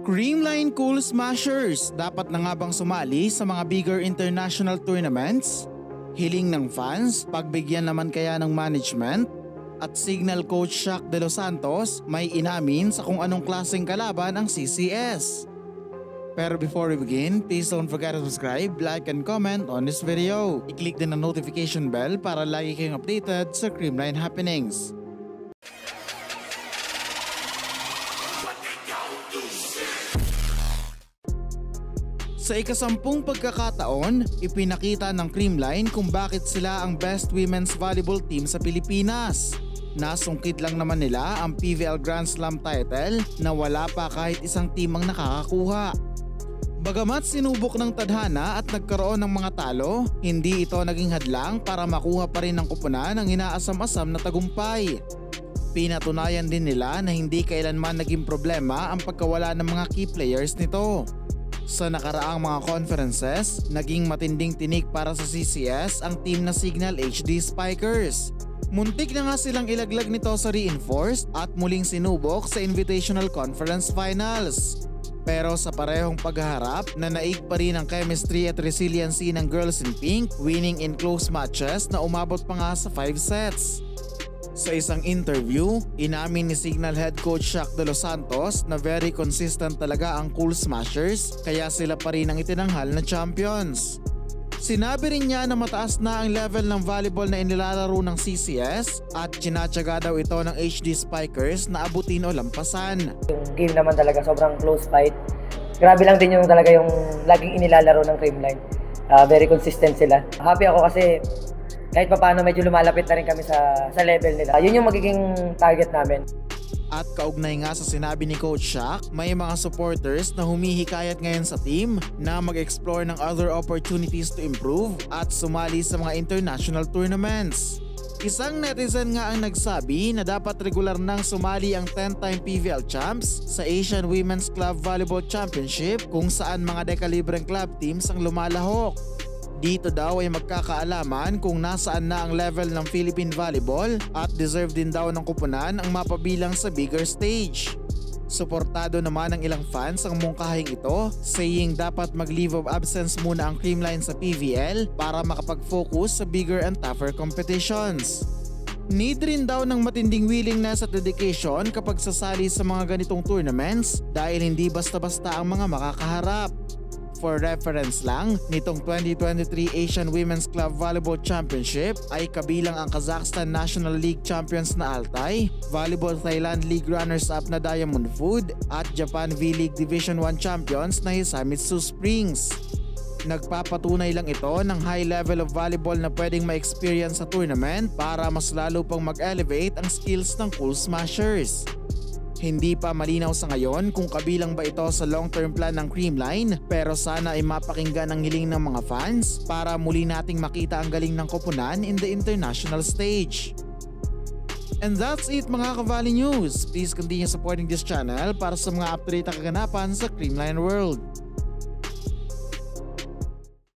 Creamline Cool Smashers, dapat na nga bang sumali sa mga bigger international tournaments? Hiling ng fans, pagbigyan naman kaya ng management? At Signal coach Shaq De Los Santos may inamin sa kung anong klaseng kalaban ang CCS. Pero before we begin, please don't forget to subscribe, like, and comment on this video. I-click din ang notification bell para lagi kayong updated sa Creamline happenings. Sa ikasampung pagkakataon, ipinakita ng Creamline kung bakit sila ang best women's volleyball team sa Pilipinas. Nasungkit lang naman nila ang PVL Grand Slam title na wala pa kahit isang team ang nakakakuha. Bagamat sinubok ng tadhana at nagkaroon ng mga talo, hindi ito naging hadlang para makuha pa rin ng kupunan ang inaasam-asam na tagumpay. Pinatunayan din nila na hindi kailanman naging problema ang pagkawala ng mga key players nito. Sa nakaraang mga conferences, naging matinding tinik para sa CCS ang team na Signal HD Spikers. Muntik na nga silang ilaglag nito sa reinforced at muling sinubok sa Invitational Conference Finals. Pero sa parehong paghaharap, nanaig pa rin ang chemistry at resiliency ng Girls in Pink, winning in close matches na umabot pa nga sa 5 sets. Sa isang interview, inamin ni Signal head coach Shaq De Los Santos na very consistent talaga ang Cool Smashers kaya sila pa rin ang itinanghal na champions. Sinabi rin niya na mataas na ang level ng volleyball na inilalaro ng CCS at tinatyaga daw ito ng HD Spikers na abutin o lampasan. Yung game naman talaga sobrang close fight. Grabe lang din yung talaga yung laging inilalaro ng Creamline. Very consistent sila. Happy ako kasi kahit pa paano medyo lumalapit na rin kami sa level nila. Yun yung magiging target namin. At kaugnay nga sa sinabi ni Coach Shaq, may mga supporters na humihikayat ngayon sa team na mag-explore ng other opportunities to improve at sumali sa mga international tournaments. Isang netizen nga ang nagsabi na dapat regular nang sumali ang 10-time PVL champs sa Asian Women's Club Volleyball Championship kung saan mga dekalibreng club teams ang lumalahok. Dito daw ay magkakaalaman kung nasaan na ang level ng Philippine volleyball at deserve din daw ng kupunan ang mapabilang sa bigger stage. Suportado naman ng ilang fans ang mungkahing ito, saying dapat mag-leave of absence muna ang Creamline sa PVL para makapag-focus sa bigger and tougher competitions. Need rin daw ng matinding willingness at dedication kapag sasali sa mga ganitong tournaments dahil hindi basta-basta ang mga makakaharap. For reference lang, nitong 2023 Asian Women's Club Volleyball Championship ay kabilang ang Kazakhstan National League Champions na Altai, Volleyball Thailand League runners-up na Diamond Food at Japan V-League Division 1 Champions na Hisamitsu Springs. Nagpapatunay lang ito ng high level of volleyball na pwedeng ma-experience sa tournament para mas lalo pang mag-elevate ang skills ng Cool Smashers. Hindi pa malinaw sa ngayon kung kabilang ba ito sa long-term plan ng Creamline pero sana ay mapakinggan ang hiling ng mga fans para muli nating makita ang galing ng koponan in the international stage. And that's it mga Ka-Volley News. Please continue supporting this channel para sa mga up-to-date na kaganapan sa Creamline World.